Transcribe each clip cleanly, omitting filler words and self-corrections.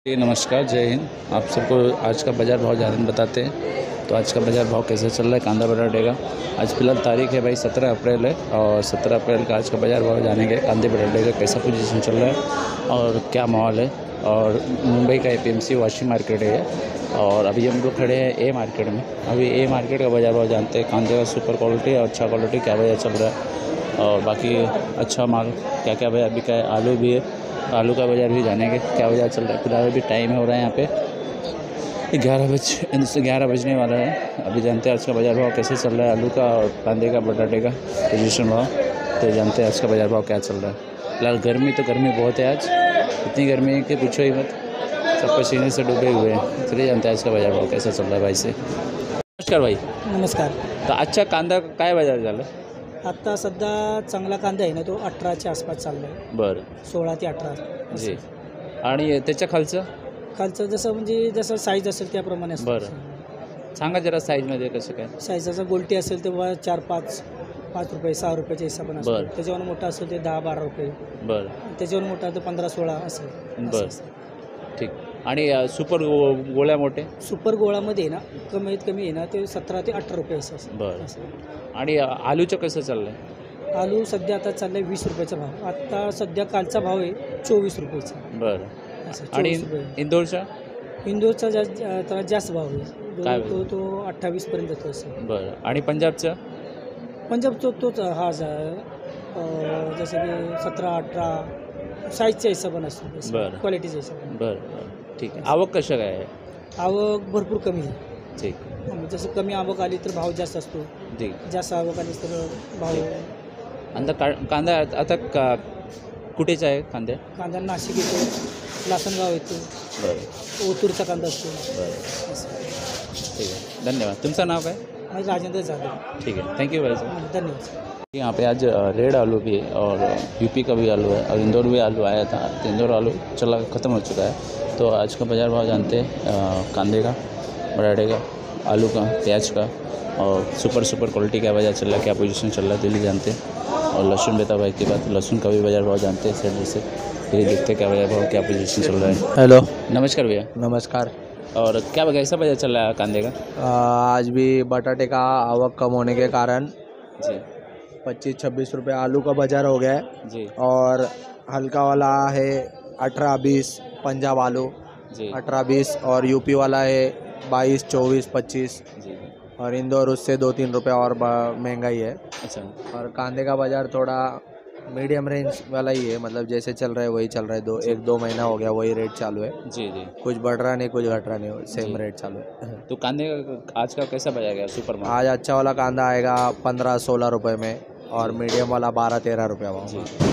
जी नमस्कार, जय हिंद। आप सबको आज का बाज़ार भाव जानन बताते हैं। तो आज का बाज़ार भाव कैसे चल रहा है कांदा बटाटे का। आज फिलहाल तारीख है भाई 17 अप्रैल है और 17 अप्रैल का आज का बाज़ार भाव जानेंगे कांदे बटाटे का कैसा पोजीशन चल रहा है और क्या माहौल है। और मुंबई का एपीएमसी वाशी मार्केट है और अभी हम लोग खड़े हैं ए मार्केट में। अभी ए मार्केट का बाज़ार भाव जानते हैं। कांदे का सुपर क्वालिटी और अच्छा क्वालिटी क्या बाज़ार चल रहा है और बाकी अच्छा माल क्या क्या बाज़ार बिका है। आलू भी है, आलू का बाज़ार भी जानेंगे क्या बाज़ार चल रहा है। फिलहाल अभी टाइम हो रहा है यहाँ पे 11 बजने वाला है। अभी जानते हैं आज का बाज़ार भाव कैसे चल रहा है आलू का और कांदे का बटाटे का पोजीशन भाव। तो जानते हैं आज का बाज़ार भाव क्या चल रहा है। फिलहाल गर्मी बहुत है आज, इतनी गर्मी है कि पूछो ही मत, सब पसीने से डूबे हुए हैं। चलिए जानते हैं आज का बाज़ार भाव कैसा चल रहा है भाई से। नमस्कार भाई। नमस्कार। तर आजच्या कांदा काय बाजार झाला? आत्ता सध्या चांगला कांदा आहे ना, तो 18च्या आसपास चालला आहे, बरं 16 ते 18 जी. असं. आणि त्याच्या खालचं खालचं जसं म्हणजे जसं साईज असेल त्याप्रमाणे असतं. बरं सांगा जरा साईजमध्ये कसं काय. साईजाचा गोल्टी असेल तेव्हा 4-5 रुपये 6 रुपयाच्या हिशोबाने असतो. बरं. त्याच्यावर मोठा असेल ते 10-12 रुपये. बरं त्याच्यावर मोठा तर 15-16 असेल. बरं ठीक. आणि सुपर गोळ्या मोठे सुपर गोळामध्ये आहे ना, कमीत कमी आहे ना ते 17 ते 18 रुपये असं. बरं. असं. आणि आलूचं कसं चाललं आहे? आलू सध्या आता चाललाय 20 रुपयाचा भाव. आता सध्या कालचा भाव आहे 24 रुपयाचा. बरं. असं आणि 24 रुपये. इंदोरच्या इंदोरचा त्याला जास्त भाव काय आहे. तो 28 पर्यंत जातो असं. बरं. आणि पंजाबचं पंजाबचा तोच हा जसं की 17-18 साईजच्या हिशोबाने असतो. बरं. क्वालिटीच्या हिशोबाने. बरं बरं ठीक आहे. आवक कशा काय आहे? आवक भरपूर कमी आहे. ठीक जसं कमी आवक आली तर भाव जास्त असतो, ठीक. जास्त आवक आली तर भाव. आता कांदा आता कुठेचा आहे कांद्या? कांदा नाशिक येतो, लासनगाव येतो, बरं ओतूरचा कांदा असतो. बरं असं. ठीक आहे. धन्यवाद. तुमचं नाव काय? माझं राजेंद्र जाधव. ठीक है, थैंक यू भाई साहब. धन्यवाद. यहाँ पे आज रेड आलू भी है और यूपी का भी आलू है और इंदौर भी आलू आया था। तो इंदौर आलू चला ख़त्म हो चुका है। तो आज का बाज़ार भाव जानते हैं कांदे का, बटाटे का, आलू का, प्याज का और सुपर क्वालिटी का बाज़ार चल रहा है, क्या पोजीशन चल रहा है दिल्ली जानते हैं। और लहसुन बेता भाई के बाद लहसुन का भी बाज़ार भाव जानते हैं सेट से। फिर देखते हैं क्या बाज़ार भाव क्या पोजीशन चल रहा है। हेलो नमस्कार भैया। नमस्कार। और क्या कैसा बाज़ार चल रहा है कांदे का? आज भी बटाटे का आवक कम होने के कारण जी 25-26 रुपये आलू का बाज़ार हो गया है जी और हल्का वाला है 18-20 पंजाब आलू जी 18-20 और यूपी वाला है 22-24-25 जी और इंदौर उससे 2-3 रुपये और महंगाई है। अच्छा और कांदे का बाज़ार थोड़ा मीडियम रेंज वाला ही है, मतलब जैसे चल रहा है वही चल रहा है। 1-2 महीना हो गया वही रेट चालू है। जी जी कुछ बढ़ रहा नहीं कुछ घट रहा नहीं, सेम जी। रेट चालू है। तो कांदे का आज का कैसा बाजार गया सुपर मार्केट? आज अच्छा वाला कांदा आएगा 15-16 रुपये में और मीडियम वाला 12-13 रुपये जी। होगा।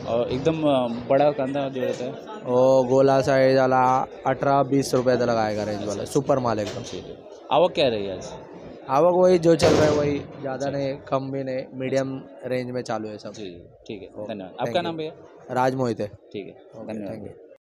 और एकदम बड़ा कांदा जो रहता है वो गोला साइज वाला 18-20 रुपये तक लगाएगा रेंज वाला, सुपर माल एकदम। ठीक है। आवक क्या रही है आज? आवक वही जो चल रहा है वही, ज़्यादा नहीं कम भी नहीं, मीडियम रेंज में चालू है सब। जी ठीक है, ओके, धन्यवाद। थैंक आपका यू। नाम भैया? राज मोहित है। ठीक है, ओके, धन्यवाद। Thank you.